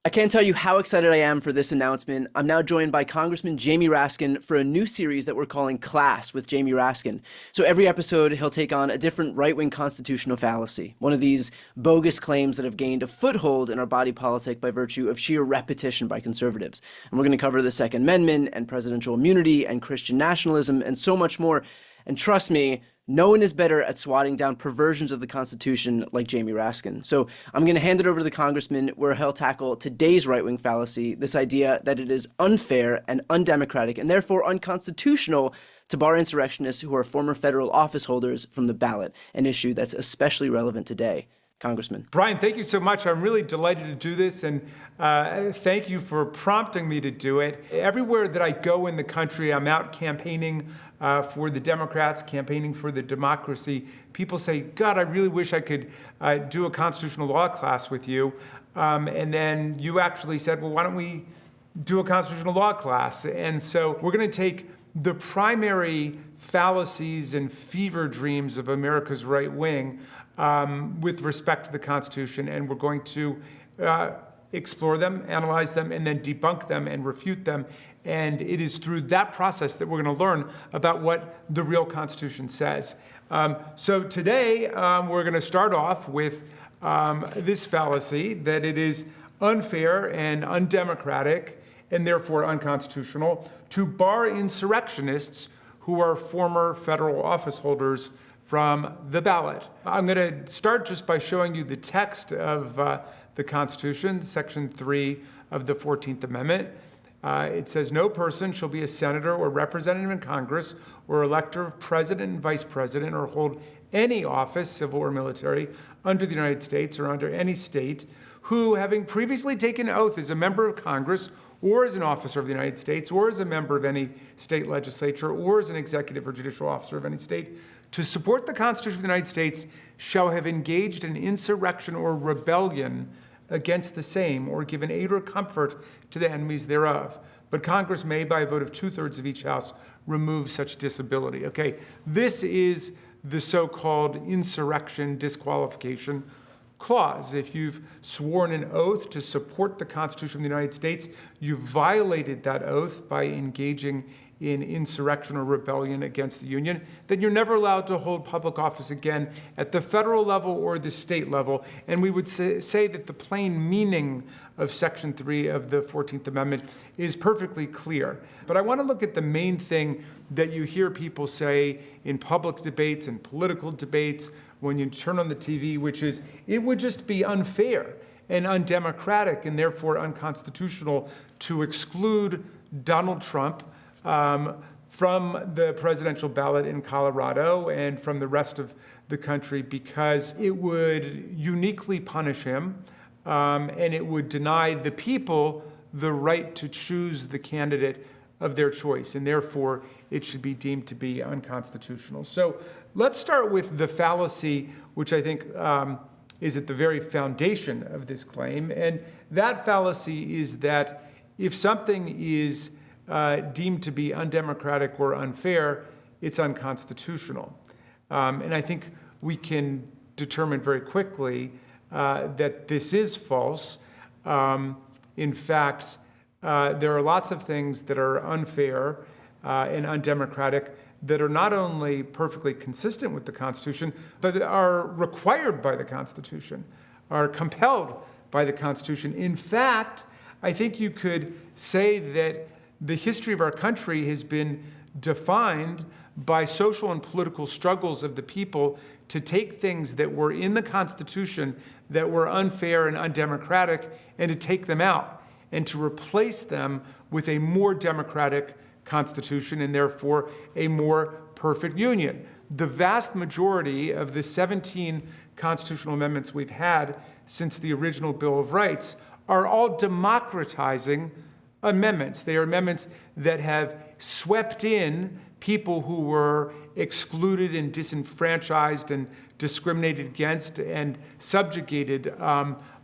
I can't tell you how excited I am for this announcement. I'm now joined by Congressman JAMIE Raskin for a new series that we're calling Class with JAMIE Raskin. So every episode, he'll take on a different right-wing constitutional fallacy, one of these bogus claims that have gained a foothold in our body politic by virtue of sheer repetition by conservatives. And we're going to cover the Second Amendment and presidential immunity and Christian nationalism and so much more. And trust me, no one is better at swatting down perversions of the Constitution like JAMIE Raskin. So I'm going to hand it over to the congressman where he'll tackle today's right-wing fallacy, this idea that it is unfair and undemocratic and therefore unconstitutional to bar insurrectionists who are former federal office holders from the ballot, an issue that's especially relevant today. Congressman. Brian, thank you so much. I'm really delighted to do this, and thank you for prompting me to do it. Everywhere that I go in the country, I'm out campaigning for the Democrats, campaigning for the democracy. People say, God, I really wish I could do a constitutional law class with you. And then you actually said, well, why don't we do a constitutional law class? And so we're going to take the primary fallacies and fever dreams of America's right wing with respect to the Constitution, and we're going to explore them, analyze them, and then debunk them and refute them. And it is through that process that we're going to learn about what the real Constitution says. So today, we're going to start off with this fallacy that it is unfair and undemocratic and therefore unconstitutional to bar insurrectionists who are former federal office holders from the ballot. I'm going to start just by showing you the text of the Constitution, Section 3 of the 14th Amendment. It says, no person shall be a senator or representative in Congress or elector of president and vice president or hold any office, civil or military, under the United States or under any state, who, having previously taken oath as a member of Congress or as an officer of the United States or as a member of any state legislature or as an executive or judicial officer of any state, to support the Constitution of the United States shall have engaged in insurrection or rebellion against the same or given aid or comfort to the enemies thereof. But Congress may, by a vote of 2/3 of each house, remove such disability. Okay, this is the so-called insurrection disqualification clause. If you've sworn an oath to support the Constitution of the United States, you've violated that oath by engaging in insurrection or rebellion against the Union, then you're never allowed to hold public office again at the federal level or the state level. And we would say that the plain meaning of Section 3 of the 14th Amendment is perfectly clear. But I want to look at the main thing that you hear people say in public debates and political debates when you turn on the TV, which is, it would just be unfair and undemocratic and therefore unconstitutional to exclude Donald Trump from the presidential ballot in Colorado and from the rest of the country because it would uniquely punish him and it would deny the people the right to choose the candidate of their choice, and therefore it should be deemed to be unconstitutional. So let's start with the fallacy, which I think is at the very foundation of this claim, and that fallacy is that if something is deemed to be undemocratic or unfair, it's unconstitutional. And I think we can determine very quickly that this is false. In fact, there are lots of things that are unfair and undemocratic that are not only perfectly consistent with the Constitution, but are required by the Constitution, are compelled by the Constitution. In fact, I think you could say that the history of our country has been defined by social and political struggles of the people to take things that were in the Constitution that were unfair and undemocratic and to take them out and to replace them with a more democratic Constitution and therefore a more perfect union. The vast majority of the 17 constitutional amendments we've had since the original Bill of Rights are all democratizing amendments. They are amendments that have swept in people who were excluded and disenfranchised and discriminated against and subjugated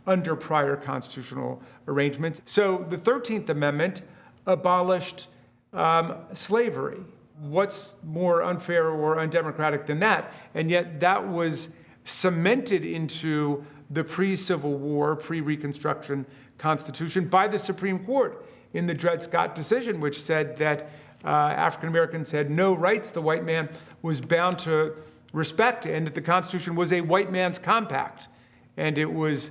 under prior constitutional arrangements. So the 13th Amendment abolished slavery. What's more unfair or undemocratic than that? And yet that was cemented into the pre-Civil War, pre-Reconstruction Constitution by the Supreme Court in the Dred Scott decision, which said that African Americans had no rights the white man was bound to respect, and that the Constitution was a white man's compact. And it was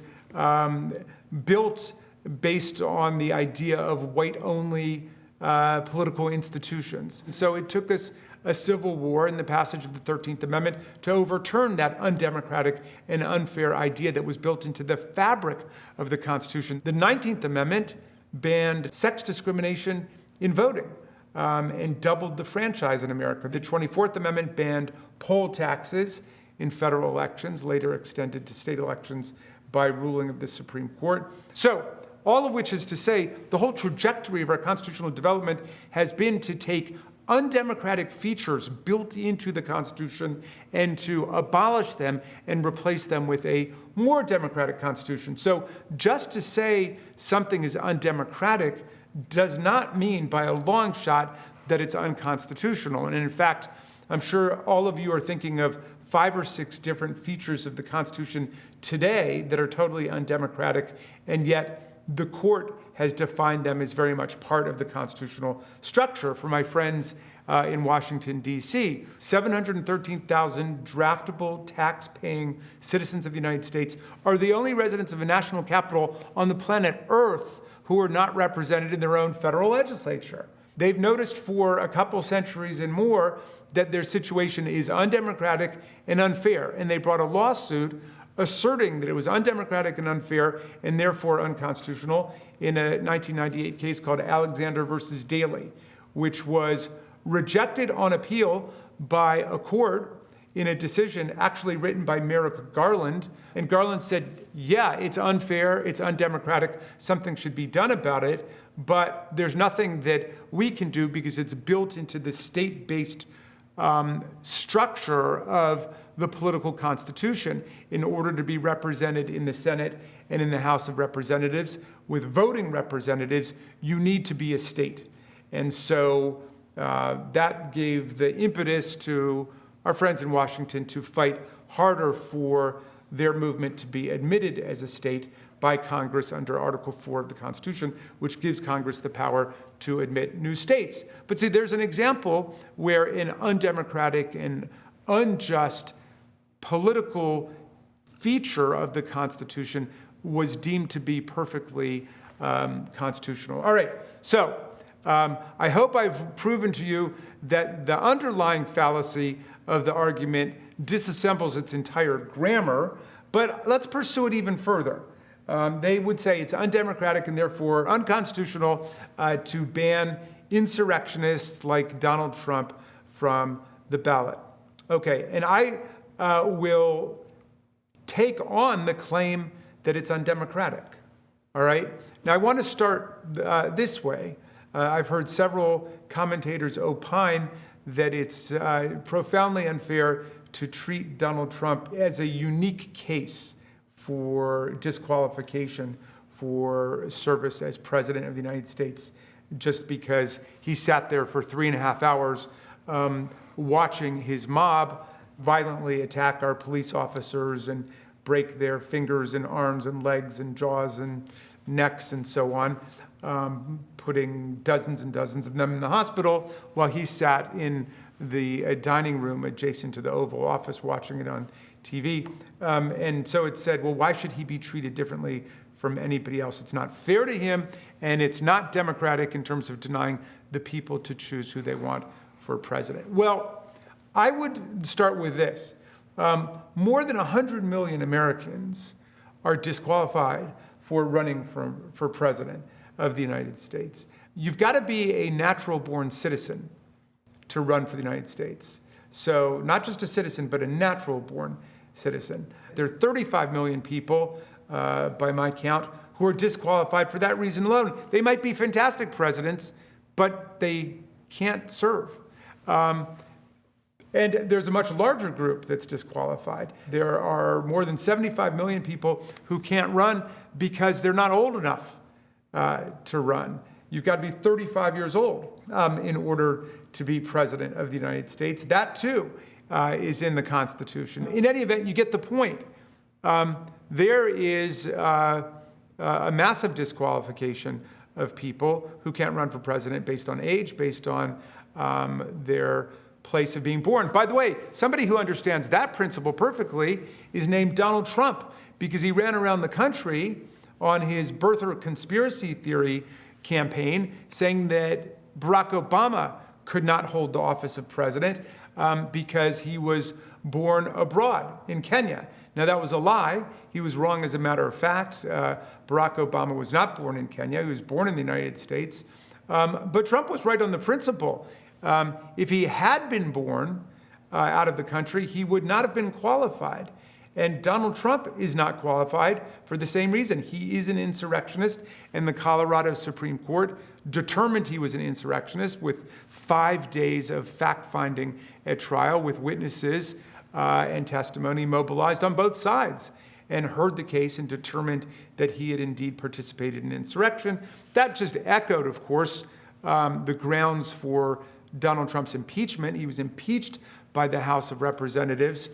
built based on the idea of white-only political institutions. And so it took us a civil war and the passage of the 13th Amendment to overturn that undemocratic and unfair idea that was built into the fabric of the Constitution. The 19th Amendment banned sex discrimination in voting and doubled the franchise in America. The 24th Amendment banned poll taxes in federal elections, later extended to state elections by ruling of the Supreme Court. So, all of which is to say, the whole trajectory of our constitutional development has been to take undemocratic features built into the Constitution and to abolish them and replace them with a more democratic Constitution. So just to say something is undemocratic does not mean by a long shot that it's unconstitutional. And in fact, I'm sure all of you are thinking of 5 or 6 different features of the Constitution today that are totally undemocratic, and yet the court has defined them as very much part of the constitutional structure. For my friends in Washington, D.C., 713,000 draftable tax-paying citizens of the United States are the only residents of a national capital on the planet Earth who are not represented in their own federal legislature. They've noticed for a couple centuries and more that their situation is undemocratic and unfair, and they brought a lawsuit asserting that it was undemocratic and unfair and therefore unconstitutional in a 1998 case called Alexander versus Daley, which was rejected on appeal by a court in a decision actually written by Merrick Garland. And Garland said, yeah, it's unfair, it's undemocratic, something should be done about it, but there's nothing that we can do because it's built into the state-based structure of the political constitution in order to be represented in the Senate and in the House of Representatives. With voting representatives, you need to be a state. And so that gave the impetus to our friends in Washington to fight harder for their movement to be admitted as a state by Congress under Article 4 of the Constitution, which gives Congress the power to admit new states. But see, there's an example where an undemocratic and unjust political feature of the Constitution was deemed to be perfectly constitutional. All right, so I hope I've proven to you that the underlying fallacy of the argument disassembles its entire grammar, but let's pursue it even further. They would say it's undemocratic and therefore unconstitutional to ban insurrectionists like Donald Trump from the ballot. Okay, and I will take on the claim that it's undemocratic. All right? Now, I want to start this way. I've heard several commentators opine that it's profoundly unfair to treat Donald Trump as a unique case for disqualification for service as president of the United States, just because he sat there for 3.5 hours watching his mob violently attack our police officers and break their fingers and arms and legs and jaws and necks and so on, putting dozens and dozens of them in the hospital while he sat in the dining room adjacent to the Oval Office watching it on TV. And so it said, well, why should he be treated differently from anybody else? It's not fair to him, and it's not democratic in terms of denying the people to choose who they want for president. Well, I would start with this. More than 100 million Americans are disqualified for running for president of the United States. You've got to be a natural-born citizen to run for the United States. So not just a citizen, but a natural-born citizen. There are 35 million people, by my count, who are disqualified for that reason alone. They might be fantastic presidents, but they can't serve. And there's a much larger group that's disqualified. There are more than 75 million people who can't run because they're not old enough to run. You've got to be 35 years old in order to be president of the United States. That, too, is in the Constitution. In any event, you get the point. there is a massive disqualification of people who can't run for president based on age, based on their place of being born. By the way, somebody who understands that principle perfectly is named Donald Trump, because he ran around the country on his birther conspiracy theory campaign saying that Barack Obama could not hold the office of president because he was born abroad in Kenya. Now, that was a lie. He was wrong as a matter of fact. Barack Obama was not born in Kenya. He was born in the United States. But Trump was right on the principle. If he had been born out of the country, he would not have been qualified. And Donald Trump is not qualified for the same reason. He is an insurrectionist, and the Colorado Supreme Court determined he was an insurrectionist with 5 days of fact-finding at trial with witnesses and testimony mobilized on both sides, and heard the case and determined that he had indeed participated in insurrection. That just echoed, of course, the grounds for Donald Trump's impeachment. He was impeached by the House of Representatives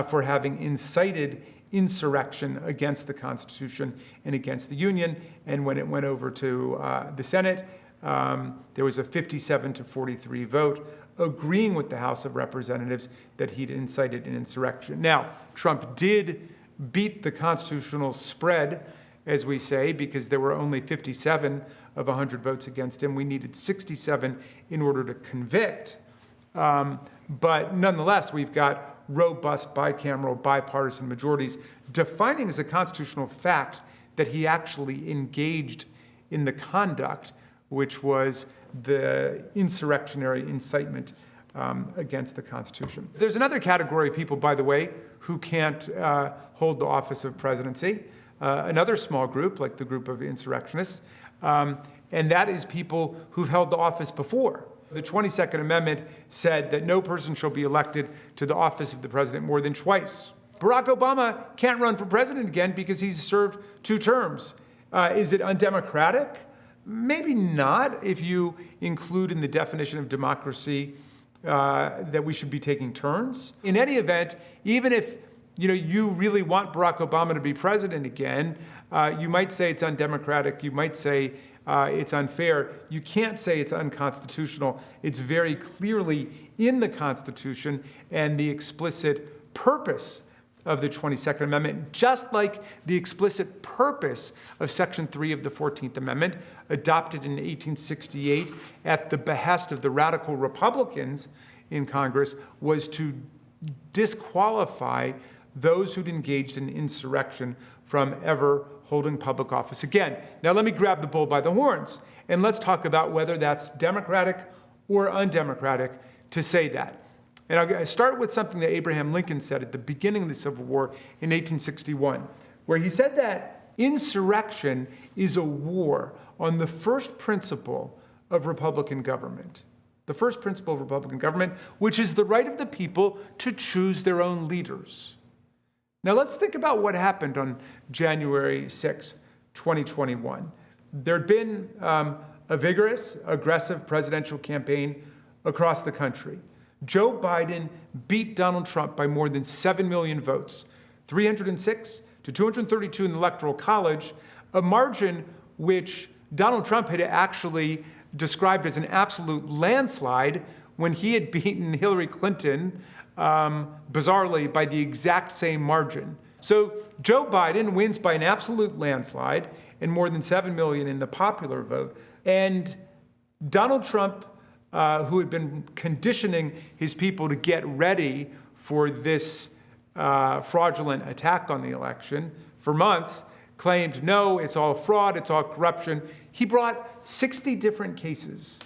for having incited insurrection against the Constitution and against the Union. And when it went over to the Senate, there was a 57-43 vote agreeing with the House of Representatives that he'd incited an insurrection. Now, Trump did beat the constitutional spread, as we say, because there were only 57 of 100 votes against him. We needed 67 in order to convict. But nonetheless, we've got robust bicameral, bipartisan majorities defining as a constitutional fact that he actually engaged in the conduct, which was the insurrectionary incitement against the Constitution. There's another category of people, by the way, who can't hold the office of presidency, another small group, like the group of insurrectionists, and that is people who've held the office before. The 22nd Amendment said that no person shall be elected to the office of the president more than twice. Barack Obama can't run for president again because he's served 2 terms. Is it undemocratic? Maybe not, if you include in the definition of democracy that we should be taking turns. In any event, even if you really want Barack Obama to be president again, you might say it's undemocratic. You might say it's unfair. You can't say it's unconstitutional. It's very clearly in the Constitution and the explicit purpose of the 22nd Amendment, just like the explicit purpose of Section 3 of the 14th Amendment, adopted in 1868 at the behest of the radical Republicans in Congress, was to disqualify those who'd engaged in insurrection from ever holding public office again. Now let me grab the bull by the horns, and let's talk about whether that's democratic or undemocratic to say that. And I'll start with something that Abraham Lincoln said at the beginning of the Civil War in 1861, where he said that insurrection is a war on the first principle of Republican government. The first principle of Republican government, which is the right of the people to choose their own leaders. Now let's think about what happened on January 6th, 2021. There'd been a vigorous, aggressive presidential campaign across the country. Joe Biden beat Donald Trump by more than 7 million votes, 306 to 232 in the Electoral College, a margin which Donald Trump had actually described as an absolute landslide when he had beaten Hillary Clinton, bizarrely, by the exact same margin. So Joe Biden wins by an absolute landslide and more than 7 million in the popular vote. And Donald Trump, who had been conditioning his people to get ready for this fraudulent attack on the election for months, claimed, no, it's all fraud, it's all corruption. He brought 60 different cases,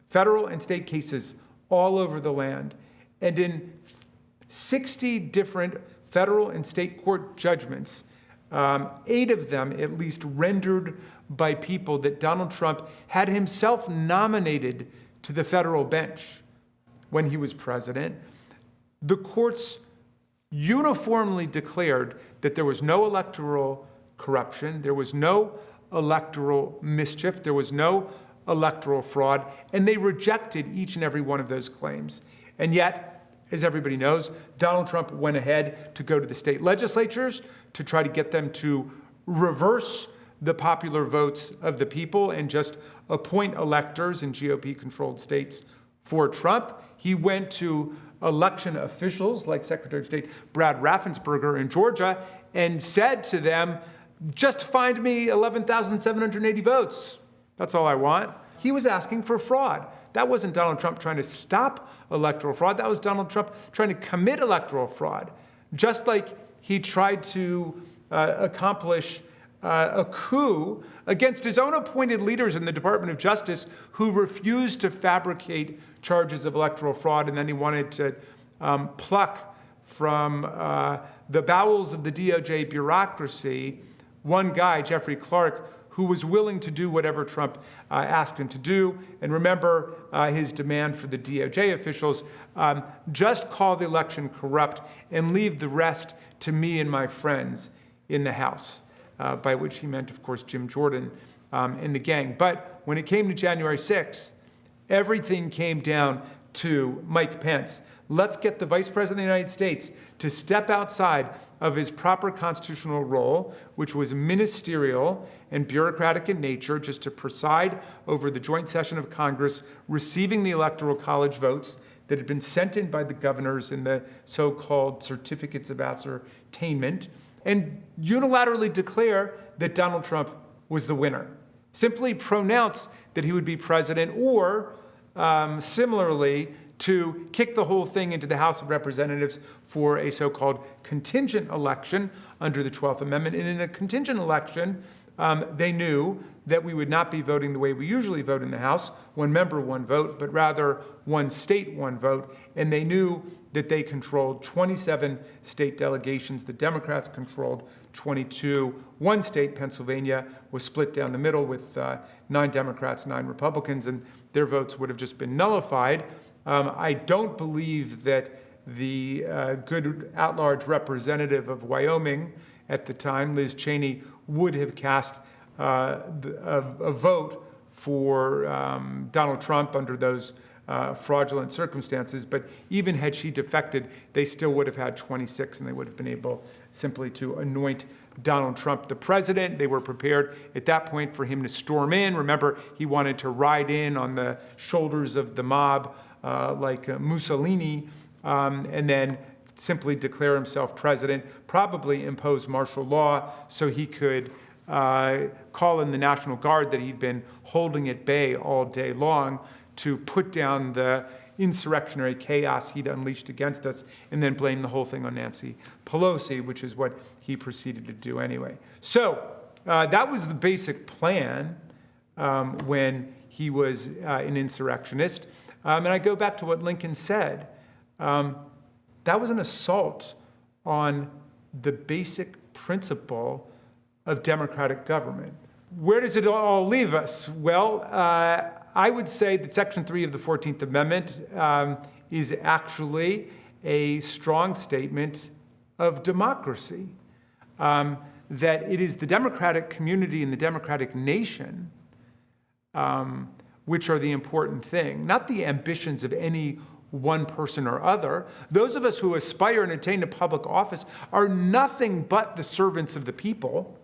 federal and state cases, all over the land. And in 60 different federal and state court judgments, 8 of them at least rendered by people that Donald Trump had himself nominated to the federal bench when he was president, the courts uniformly declared that there was no electoral corruption, there was no electoral mischief, there was no electoral fraud, and they rejected each and every one of those claims. And yet, As everybody knows, Donald Trump went ahead to go to the state legislatures to try to get them to reverse the popular votes of the people and just appoint electors in GOP-controlled states for Trump. He went to election officials like Secretary of State Brad Raffensperger in Georgia and said to them, just find me 11,780 votes. That's all I want. He was asking for fraud. That wasn't Donald Trump trying to stop electoral fraud. That was Donald Trump trying to commit electoral fraud. Just like he tried to accomplish a coup against his own appointed leaders in the Department of Justice who refused to fabricate charges of electoral fraud, and then he wanted to pluck from the bowels of the DOJ bureaucracy one guy, Jeffrey Clark, who was willing to do whatever Trump asked him to do. And remember his demand for the DOJ officials, just call the election corrupt and leave the rest to me and my friends in the House, by which he meant, of course, Jim Jordan and the gang. But when it came to January 6th, everything came down to Mike Pence. Let's get the Vice President of the United States to step outside of his proper constitutional role, which was ministerial and bureaucratic in nature, just to preside over the joint session of Congress, receiving the Electoral College votes that had been sent in by the governors in the so-called certificates of ascertainment, and unilaterally declare that Donald Trump was the winner. Simply pronounce that he would be president, or similarly, to kick the whole thing into the House of Representatives for a so-called contingent election under the 12th Amendment. And in a contingent election, they knew that we would not be voting the way we usually vote in the House, one member, one vote, but rather one state, one vote. And they knew that they controlled 27 state delegations. The Democrats controlled 22. One state, Pennsylvania, was split down the middle with 9 Democrats, 9 Republicans, and their votes would have just been nullified. I don't believe that the good at-large representative of Wyoming at the time, Liz Cheney, would have cast a vote for Donald Trump under those fraudulent circumstances. But even had she defected, they still would have had 26, and they would have been able simply to anoint Donald Trump the president. They were prepared at that point for him to storm in. Remember, he wanted to ride in on the shoulders of the mob like Mussolini, and then simply declare himself president, probably impose martial law so he could call in the National Guard that he'd been holding at bay all day long to put down the insurrectionary chaos he'd unleashed against us, and then blame the whole thing on Nancy Pelosi, which is what he proceeded to do anyway. So that was the basic plan when he was an insurrectionist. And I go back to what Lincoln said. That was an assault on the basic principle of democratic government. Where does it all leave us? Well, I would say that Section 3 of the 14th Amendment is actually a strong statement of democracy, that it is the democratic community and the democratic nation which are the important thing, not the ambitions of any one person or other. Those of us who aspire and attain to public office are nothing but the servants of the people.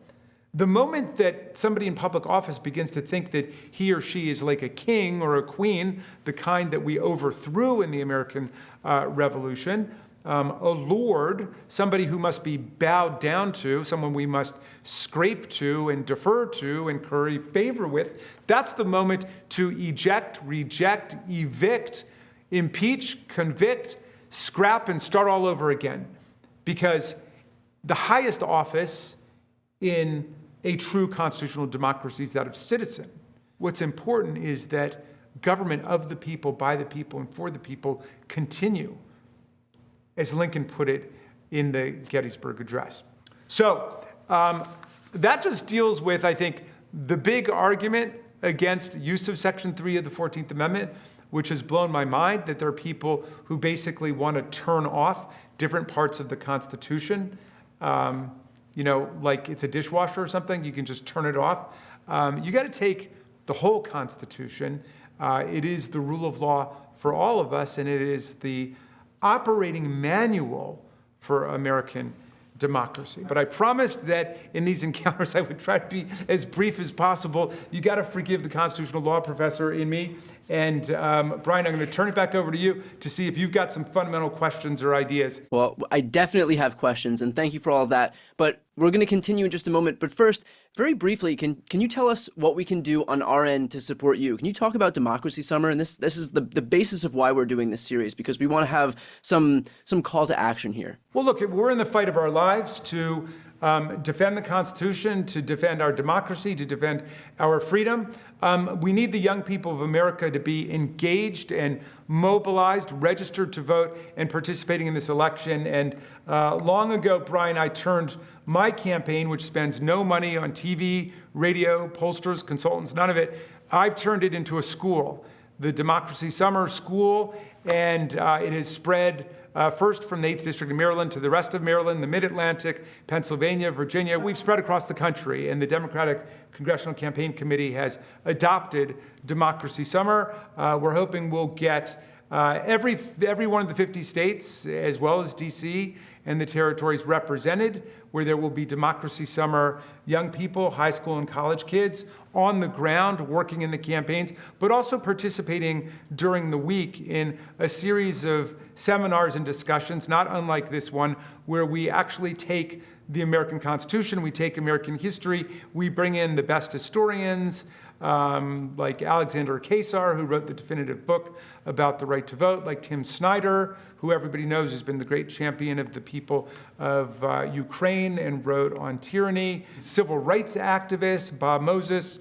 The moment that somebody in public office begins to think that he or she is like a king or a queen, the kind that we overthrew in the American Revolution, a lord, somebody who must be bowed down to, someone we must scrape to and defer to and curry favor with, that's the moment to eject, reject, evict, impeach, convict, scrap, and start all over again. Because the highest office in a true constitutional democracy is that of citizen. What's important is that government of the people, by the people, and for the people continue, as Lincoln put it in the Gettysburg Address. So that just deals with, I think, the big argument against use of Section 3 of the 14th Amendment, which has blown my mind, that there are people who basically want to turn off different parts of the Constitution. Like it's a dishwasher or something, you can just turn it off. You got to take the whole Constitution. It is the rule of law for all of us, and it is the operating manual for American democracy. But I promised that in these encounters I would try to be as brief as possible. You got to forgive the constitutional law professor in me. And Brian, I'm going to turn it back over to you to see if you've got some fundamental questions or ideas. Well, I definitely have questions, and thank you for all of that. But we're going to continue in just a moment. But first, very briefly, can you tell us what we can do on our end to support you? Can you talk about Democracy Summer? And this is the basis of why we're doing this series, because we want to have some call to action here. Well, look, we're in the fight of our lives to defend the Constitution, to defend our democracy, to defend our freedom. We need the young people of America to be engaged and mobilized, registered to vote, and participating in this election. And long ago, Brian, I turned my campaign, which spends no money on TV, radio, pollsters, consultants, none of it, I've turned it into a school, the Democracy Summer School, and it has spread first from the 8th District of Maryland to the rest of Maryland, the Mid-Atlantic, Pennsylvania, Virginia. We've spread across the country, and the Democratic Congressional Campaign Committee has adopted Democracy Summer. We're hoping we'll get every one of the 50 states, as well as D.C., and the territories represented, where there will be Democracy Summer young people, high school and college kids, on the ground working in the campaigns, but also participating during the week in a series of seminars and discussions, not unlike this one, where we actually take the American Constitution, we take American history, we bring in the best historians, like Alexander Kaysar, who wrote the definitive book about the right to vote, like Tim Snyder, who everybody knows has been the great champion of the people of Ukraine and wrote on tyranny. Civil rights activist Bob Moses,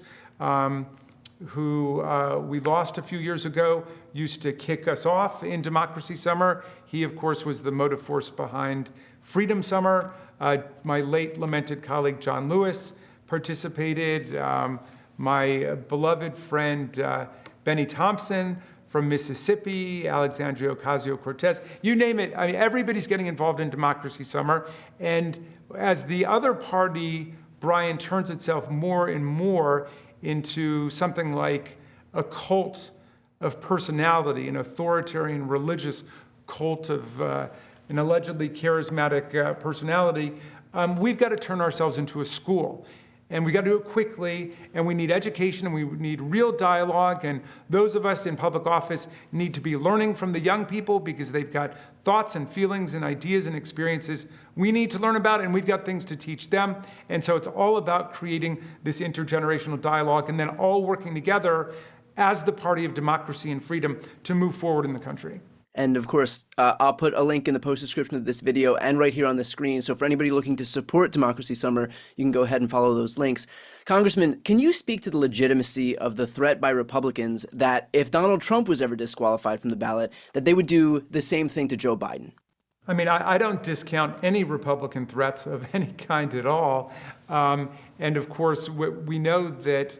who we lost a few years ago, used to kick us off in Democracy Summer. He, of course, was the motive force behind Freedom Summer. My late lamented colleague John Lewis participated. My beloved friend Benny Thompson from Mississippi, Alexandria Ocasio-Cortez, you name it. I mean, everybody's getting involved in Democracy Summer. And as the other party, Brian, turns itself more and more into something like a cult of personality, an authoritarian religious cult of an allegedly charismatic personality, we've got to turn ourselves into a school. And we got to do it quickly, and we need education, and we need real dialogue, and those of us in public office need to be learning from the young people because they've got thoughts and feelings and ideas and experiences we need to learn about, and we've got things to teach them. And so it's all about creating this intergenerational dialogue and then all working together as the party of democracy and freedom to move forward in the country. And of course, I'll put a link in the post description of this video and right here on the screen. So for anybody looking to support Democracy Summer, you can go ahead and follow those links. Congressman, can you speak to the legitimacy of the threat by Republicans that if Donald Trump was ever disqualified from the ballot, that they would do the same thing to Joe Biden? I mean, I don't discount any Republican threats of any kind at all. And of course, we know that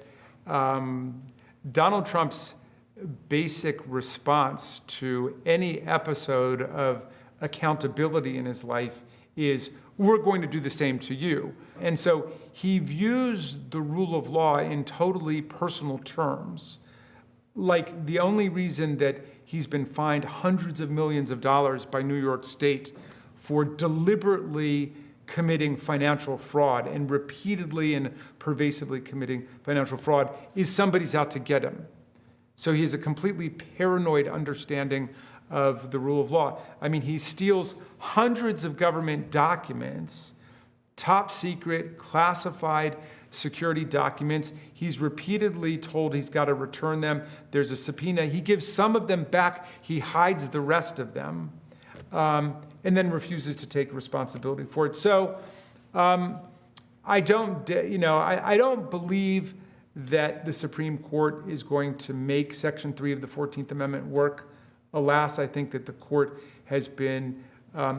Donald Trump's basic response to any episode of accountability in his life is, we're going to do the same to you. And so he views the rule of law in totally personal terms. Like the only reason that he's been fined hundreds of millions of dollars by New York State for deliberately committing financial fraud and repeatedly and pervasively committing financial fraud is somebody's out to get him. So he has a completely paranoid understanding of the rule of law. I mean, he steals hundreds of government documents, top secret, classified security documents. He's repeatedly told he's got to return them. There's a subpoena. He gives some of them back. He hides the rest of them, and then refuses to take responsibility for it. So I don't believe that the Supreme Court is going to make Section 3 of the 14th Amendment work. Alas, I think that the court has been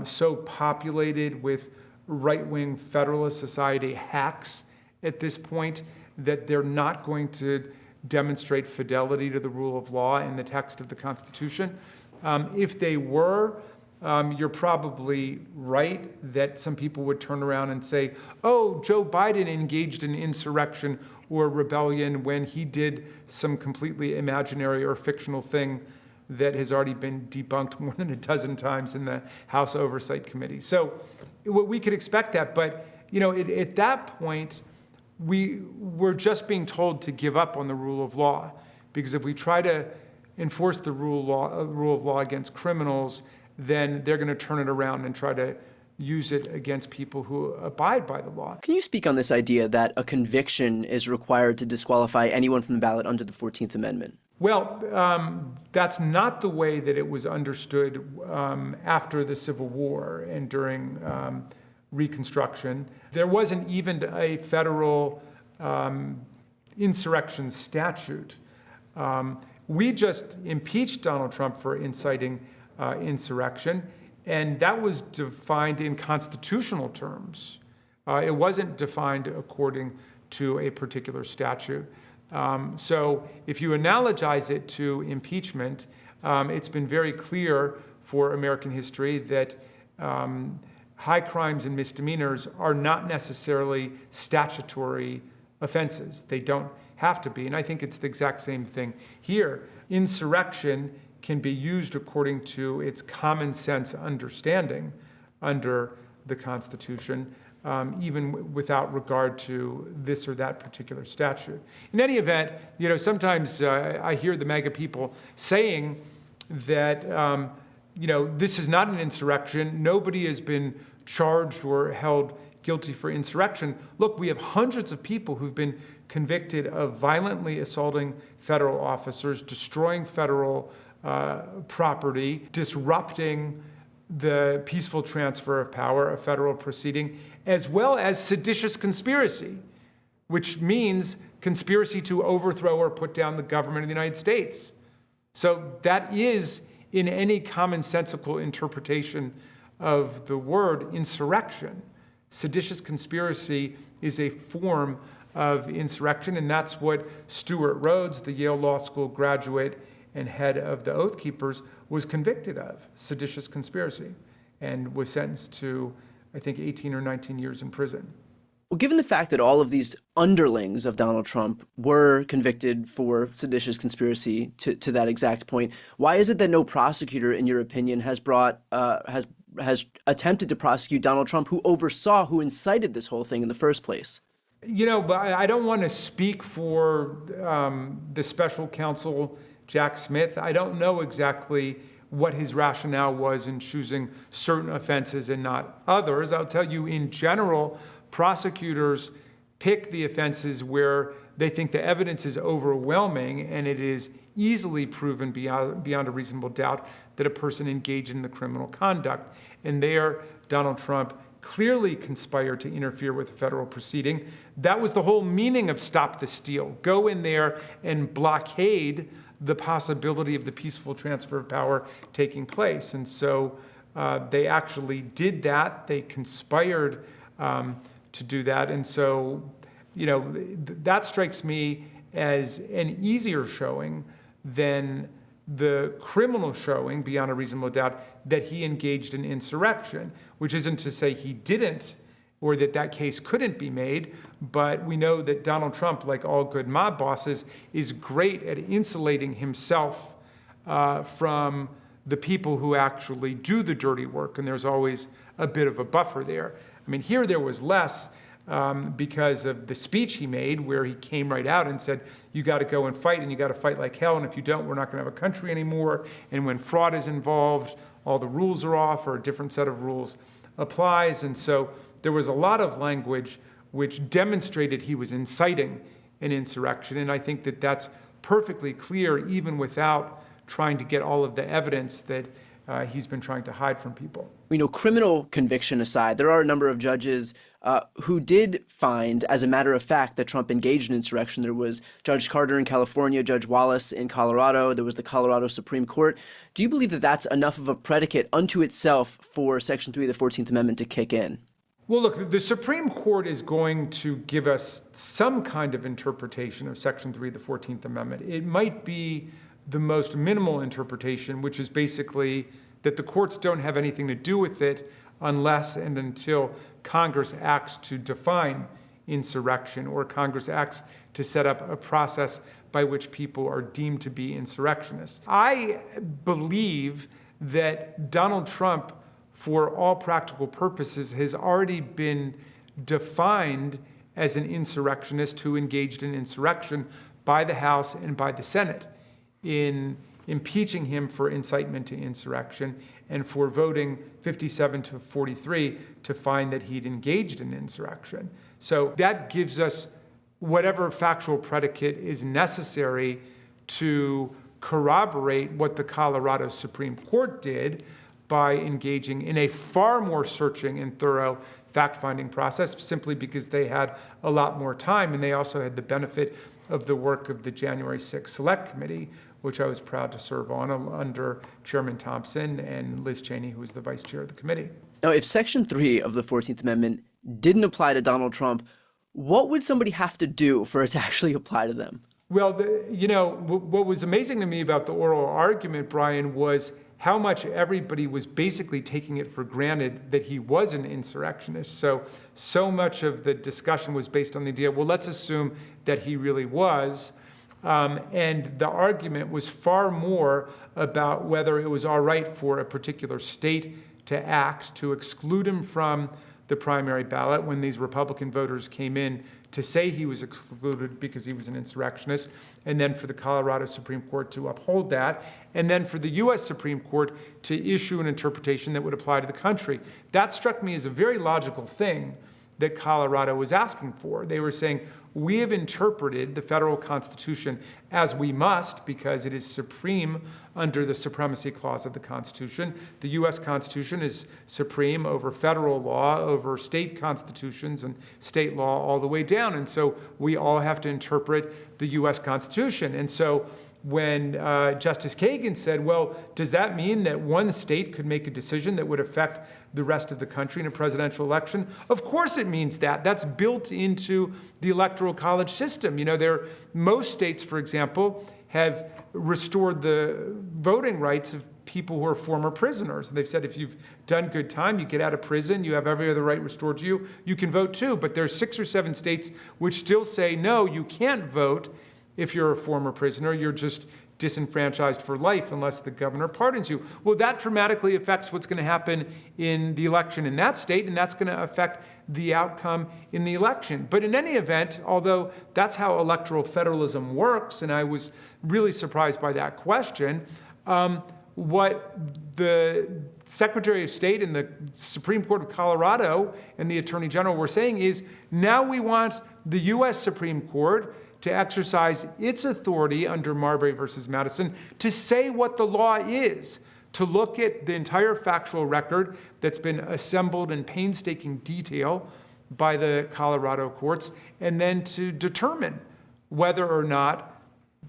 so populated with right-wing Federalist Society hacks at this point that they're not going to demonstrate fidelity to the rule of law in the text of the Constitution. If they were, you're probably right that some people would turn around and say, oh, Joe Biden engaged in insurrection or rebellion when he did some completely imaginary or fictional thing that has already been debunked more than a dozen times in the House Oversight Committee. So we could expect that, but at that point, we're just being told to give up on the rule of law, because if we try to enforce the rule of law against criminals, then they're going to turn it around and try to use it against people who abide by the law. Can you speak on this idea that a conviction is required to disqualify anyone from the ballot under the 14th Amendment? Well, that's not the way that it was understood after the Civil War and during Reconstruction. There wasn't even a federal insurrection statute. We just impeached Donald Trump for inciting insurrection, and that was defined in constitutional terms. It wasn't defined according to a particular statute. So if you analogize it to impeachment, it's been very clear for American history that high crimes and misdemeanors are not necessarily statutory offenses. They don't have to be, and I think it's the exact same thing here. Insurrection can be used according to its common sense understanding under the Constitution, even without regard to this or that particular statute. In any event, sometimes I hear the MAGA people saying that, this is not an insurrection. Nobody has been charged or held guilty for insurrection. Look, we have hundreds of people who've been convicted of violently assaulting federal officers, destroying federal property, disrupting the peaceful transfer of power, a federal proceeding, as well as seditious conspiracy, which means conspiracy to overthrow or put down the government of the United States. So that is, in any commonsensical interpretation of the word, insurrection. Seditious conspiracy is a form of insurrection, and that's what Stuart Rhodes, the Yale Law School graduate and head of the Oath Keepers, was convicted of, seditious conspiracy, and was sentenced to, I think, 18 or 19 years in prison. Well, given the fact that all of these underlings of Donald Trump were convicted for seditious conspiracy to that exact point, why is it that no prosecutor, in your opinion, has attempted to prosecute Donald Trump, who oversaw, who incited this whole thing in the first place? But I don't want to speak for the special counsel, Jack Smith. I don't know exactly what his rationale was in choosing certain offenses and not others. I'll tell you, in general, prosecutors pick the offenses where they think the evidence is overwhelming and it is easily proven beyond a reasonable doubt that a person engaged in the criminal conduct. And there, Donald Trump clearly conspired to interfere with a federal proceeding. That was the whole meaning of Stop the Steal. Go in there and blockade the possibility of the peaceful transfer of power taking place. And so they actually did that. They conspired to do that. And so, that strikes me as an easier showing than the criminal showing, beyond a reasonable doubt, that he engaged in insurrection, which isn't to say he didn't, or that case couldn't be made, but we know that Donald Trump, like all good mob bosses, is great at insulating himself from the people who actually do the dirty work, and there's always a bit of a buffer there. I mean, here there was less because of the speech he made, where he came right out and said, you got to go and fight, and you got to fight like hell, and if you don't, we're not going to have a country anymore, and when fraud is involved, all the rules are off, or a different set of rules applies. And so there was a lot of language which demonstrated he was inciting an insurrection, and I think that that's perfectly clear, even without trying to get all of the evidence that he's been trying to hide from people. Criminal conviction aside, there are a number of judges who did find, as a matter of fact, that Trump engaged in insurrection. There was Judge Carter in California, Judge Wallace in Colorado, there was the Colorado Supreme Court. Do you believe that that's enough of a predicate unto itself for Section 3 of the 14th Amendment to kick in? Well, look, the Supreme Court is going to give us some kind of interpretation of Section 3 of the 14th Amendment. It might be the most minimal interpretation, which is basically that the courts don't have anything to do with it unless and until Congress acts to define insurrection, or Congress acts to set up a process by which people are deemed to be insurrectionists. I believe that Donald Trump, for all practical purposes, has already been defined as an insurrectionist who engaged in insurrection by the House and by the Senate in impeaching him for incitement to insurrection and for voting 57-43 to find that he'd engaged in insurrection. So that gives us whatever factual predicate is necessary to corroborate what the Colorado Supreme Court did by engaging in a far more searching and thorough fact-finding process, simply because they had a lot more time, and they also had the benefit of the work of the January 6th Select Committee, which I was proud to serve on under Chairman Thompson and Liz Cheney, who was the vice chair of the committee. Now, if Section 3 of the 14th Amendment didn't apply to Donald Trump, what would somebody have to do for it to actually apply to them? Well, what was amazing to me about the oral argument, Brian, was how much everybody was basically taking it for granted that he was an insurrectionist. So much of the discussion was based on the idea, well, let's assume that he really was. And the argument was far more about whether it was all right for a particular state to act to exclude him from the primary ballot when these Republican voters came in to say he was excluded because he was an insurrectionist, and then for the Colorado Supreme Court to uphold that, and then for the U.S. Supreme Court to issue an interpretation that would apply to the country. That struck me as a very logical thing that Colorado was asking for. They were saying, we have interpreted the federal Constitution as we must because it is supreme under the supremacy clause of the Constitution. The U.S. Constitution is supreme over federal law, over state constitutions and state law all the way down. And so we all have to interpret the U.S. Constitution. And so when Justice Kagan said, well, does that mean that one state could make a decision that would affect the rest of the country in a presidential election? Of course it means that. That's built into the electoral college system. Most states, for example, have restored the voting rights of people who are former prisoners. And they've said if you've done good time, you get out of prison, you have every other right restored to you, you can vote too. But there's 6 or 7 states which still say, no, you can't vote if you're a former prisoner. You're just disenfranchised for life unless the governor pardons you. Well, that dramatically affects what's going to happen in the election in that state, and that's going to affect the outcome in the election. But in any event, although that's how electoral federalism works, and I was really surprised by that question, what the Secretary of State and the Supreme Court of Colorado and the Attorney General were saying is, now we want the U.S. Supreme Court to exercise its authority under Marbury versus Madison to say what the law is, to look at the entire factual record that's been assembled in painstaking detail by the Colorado courts, and then to determine whether or not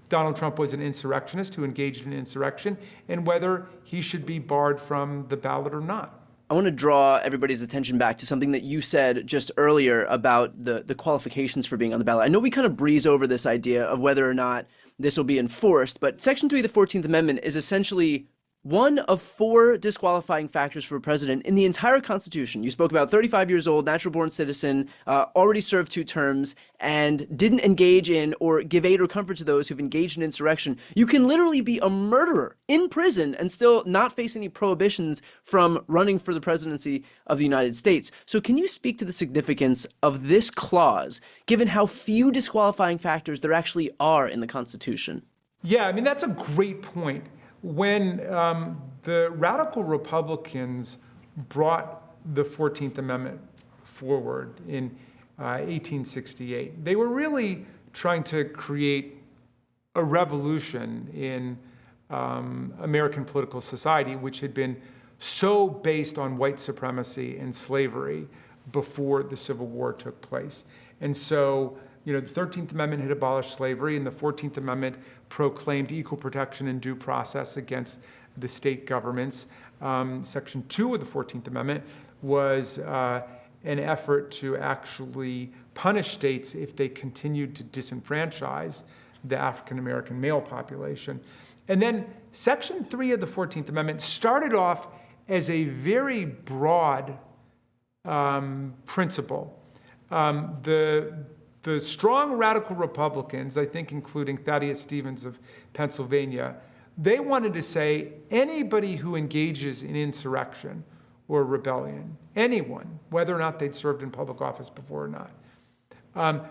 Donald Trump was an insurrectionist who engaged in insurrection and whether he should be barred from the ballot or not. I want to draw everybody's attention back to something that you said just earlier about the qualifications for being on the ballot. I know we kind of breeze over this idea of whether or not this will be enforced, but Section 3 of the 14th Amendment is essentially one of 4 disqualifying factors for a president in the entire Constitution. You spoke about 35 years old, natural-born citizen, already served 2 terms, and didn't engage in or give aid or comfort to those who've engaged in insurrection. You can literally be a murderer in prison and still not face any prohibitions from running for the presidency of the United States. So can you speak to the significance of this clause, given how few disqualifying factors there actually are in the Constitution? Yeah, I mean, that's a great point. When the radical Republicans brought the 14th Amendment forward in 1868, they were really trying to create a revolution in American political society, which had been so based on white supremacy and slavery before the Civil War took place. And so, the 13th Amendment had abolished slavery, and the 14th Amendment proclaimed equal protection and due process against the state governments. Section 2 of the 14th Amendment was an effort to actually punish states if they continued to disenfranchise the African-American male population. And then Section 3 of the 14th Amendment started off as a very broad principle The strong radical Republicans, I think including Thaddeus Stevens of Pennsylvania, they wanted to say anybody who engages in insurrection or rebellion, anyone, whether or not they'd served in public office before or not,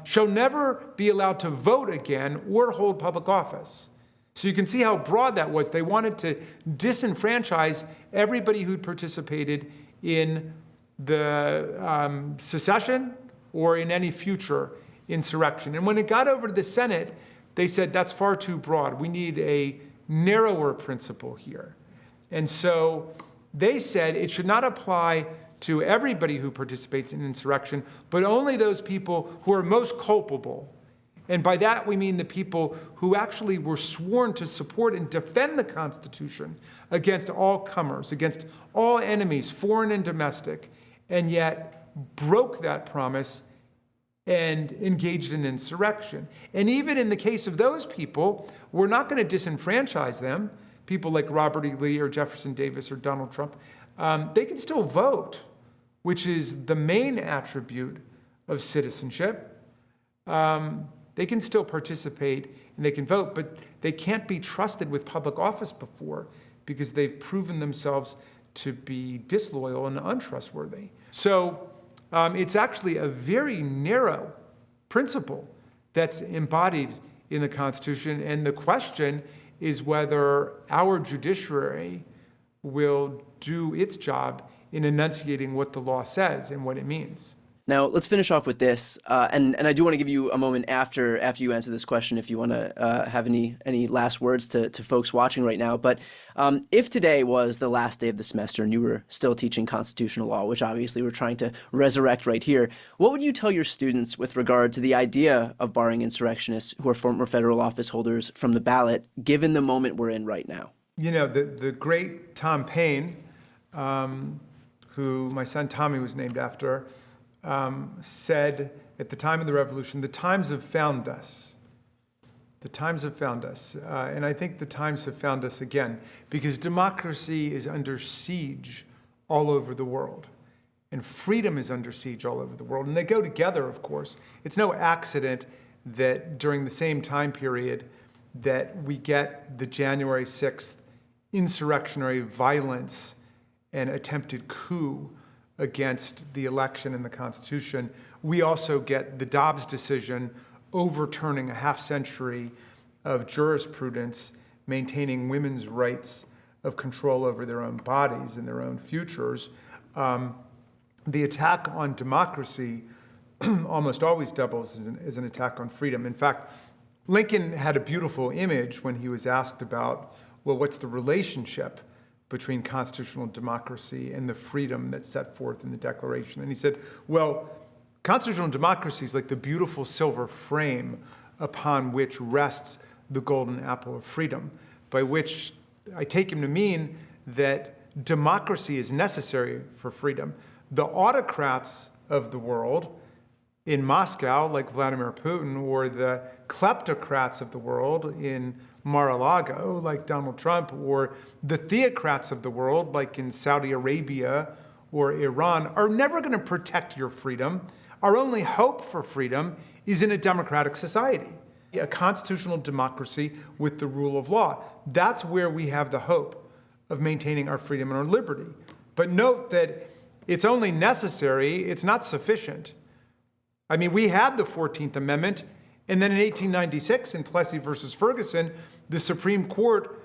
shall never be allowed to vote again or hold public office. So you can see how broad that was. They wanted to disenfranchise everybody who'd participated in the secession or in any future insurrection. And when it got over to the Senate, they said that's far too broad. We need a narrower principle here. And so they said it should not apply to everybody who participates in insurrection, but only those people who are most culpable. And by that, we mean the people who actually were sworn to support and defend the Constitution against all comers, against all enemies, foreign and domestic, and yet broke that promise and engaged in insurrection. And even in the case of those people, we're not going to disenfranchise them, people like Robert E. Lee or Jefferson Davis or Donald Trump. They can still vote, which is the main attribute of citizenship. They can still participate and they can vote, but they can't be trusted with public office before because they've proven themselves to be disloyal and untrustworthy. So it's actually a very narrow principle that's embodied in the Constitution. And the question is whether our judiciary will do its job in enunciating what the law says and what it means. Now, let's finish off with this, and I do want to give you a moment after you answer this question if you want to have any last words to folks watching right now. But if today was the last day of the semester and you were still teaching constitutional law, which obviously we're trying to resurrect right here, what would you tell your students with regard to the idea of barring insurrectionists who are former federal office holders from the ballot, given the moment we're in right now? You know, the great Tom Paine, who my son Tommy was named after, said at the time of the revolution, the times have found us. The times have found us. And I think the times have found us again, because democracy is under siege all over the world. And freedom is under siege all over the world. And they go together, of course. It's no accident that during the same time period that we get the January 6th insurrectionary violence and attempted coup against the election and the Constitution, we also get the Dobbs decision overturning a half century of jurisprudence, maintaining women's rights of control over their own bodies and their own futures. The attack on democracy almost always doubles as an attack on freedom. In fact, Lincoln had a beautiful image when he was asked about, well, what's the relationship between constitutional democracy and the freedom that's set forth in the Declaration? And he said, well, constitutional democracy is like the beautiful silver frame upon which rests the golden apple of freedom, by which I take him to mean that democracy is necessary for freedom. The autocrats of the world in Moscow, like Vladimir Putin, or the kleptocrats of the world in Mar-a-Lago, like Donald Trump, or the theocrats of the world, like in Saudi Arabia or Iran, are never going to protect your freedom. Our only hope for freedom is in a democratic society, a constitutional democracy with the rule of law. That's where we have the hope of maintaining our freedom and our liberty. But note that it's only necessary, it's not sufficient. I mean, we had the 14th Amendment, and then in 1896 in Plessy versus Ferguson, the Supreme Court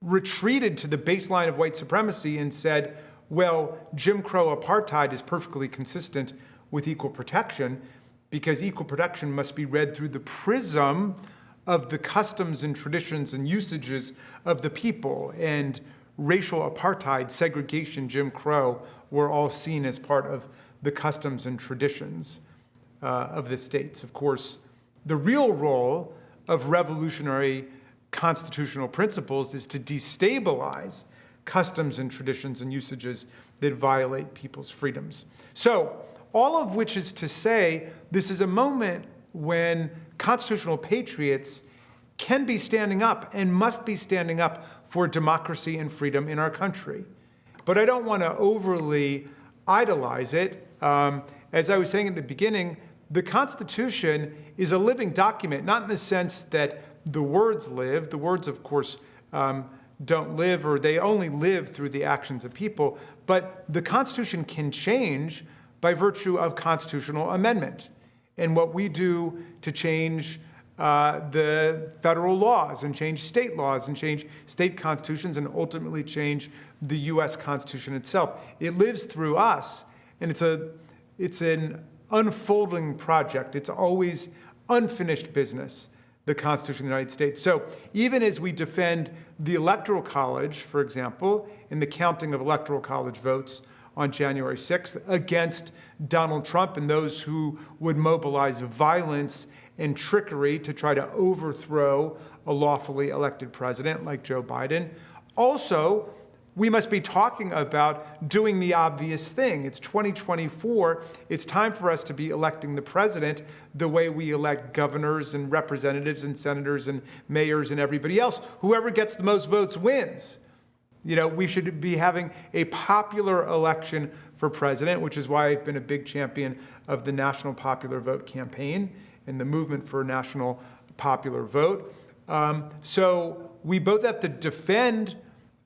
retreated to the baseline of white supremacy and said, well, Jim Crow apartheid is perfectly consistent with equal protection because equal protection must be read through the prism of the customs and traditions and usages of the people. And racial apartheid, segregation, Jim Crow were all seen as part of the customs and traditions of the states. Of course, the real role of revolutionary constitutional principles is to destabilize customs and traditions and usages that violate people's freedoms. So, all of which is to say, this is a moment when constitutional patriots can be standing up and must be standing up for democracy and freedom in our country. But I don't want to overly idolize it. As I was saying at the beginning, the Constitution is a living document, not in the sense that the words live. The words, of course, don't live, or they only live through the actions of people. But the Constitution can change by virtue of constitutional amendment. And what we do to change the federal laws and change state laws and change state constitutions and ultimately change the U.S. Constitution itself. It lives through us, and it's an unfolding project. It's always unfinished business, the Constitution of the United States. So even as we defend the Electoral College, for example, in the counting of Electoral College votes on January 6th against Donald Trump and those who would mobilize violence and trickery to try to overthrow a lawfully elected president like Joe Biden. Also, we must be talking about doing the obvious thing. It's 2024. It's time for us to be electing the president the way we elect governors and representatives and senators and mayors and everybody else. Whoever gets the most votes wins. You know, we should be having a popular election for president, which is why I've been a big champion of the National Popular Vote campaign and the movement for a national popular vote. So we both have to defend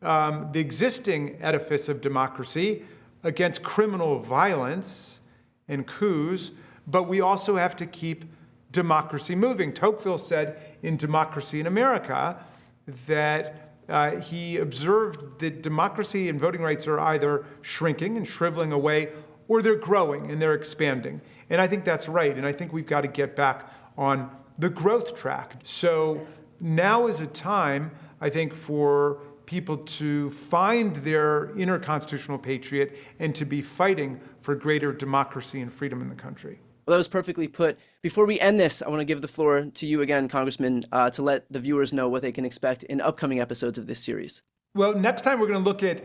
the existing edifice of democracy against criminal violence and coups, but we also have to keep democracy moving. Tocqueville said in Democracy in America that he observed that democracy and voting rights are either shrinking and shriveling away, or they're growing and they're expanding. And I think that's right. And I think we've got to get back on the growth track. So now is a time, I think, for people to find their inner constitutional patriot and to be fighting for greater democracy and freedom in the country. Well, that was perfectly put. Before we end this, I want to give the floor to you again, Congressman, to let the viewers know what they can expect in upcoming episodes of this series. Well, next time we're going to look at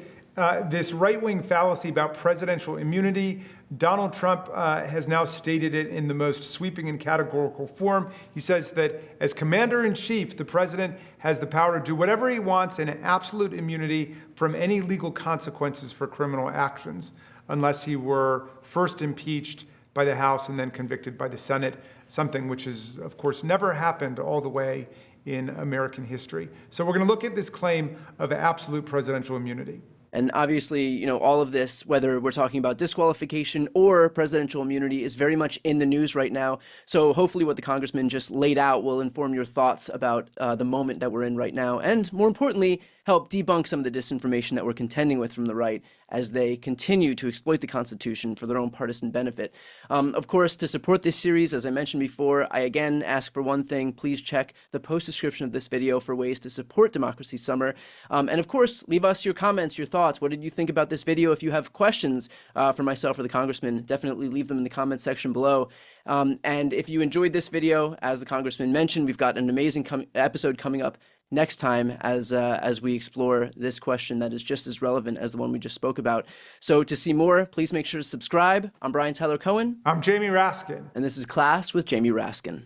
this right-wing fallacy about presidential immunity. Donald Trump has now stated it in the most sweeping and categorical form. He says that as commander-in-chief, the president has the power to do whatever he wants in absolute immunity from any legal consequences for criminal actions, unless he were first impeached by the House and then convicted by the Senate, something which has, of course, never happened all the way in American history. So we're going to look at this claim of absolute presidential immunity. And obviously, you know, all of this, whether we're talking about disqualification or presidential immunity, is very much in the news right now. So hopefully what the congressman just laid out will inform your thoughts about the moment that we're in right now. And more importantly, help debunk some of the disinformation that we're contending with from the right as they continue to exploit the Constitution for their own partisan benefit. Of course, to support this series, as I mentioned before, I again ask for one thing. Please check the post description of this video for ways to support Democracy Summer. And of course, leave us your comments, your thoughts. What did you think about this video? If you have questions for myself or the congressman, definitely leave them in the comment section below. And if you enjoyed this video, as the congressman mentioned, we've got an amazing episode coming up next time as we explore this question that is just as relevant as the one we just spoke about. So to see more, please make sure to subscribe. I'm Brian Tyler Cohen. I'm Jamie Raskin. And this is Class with Jamie Raskin.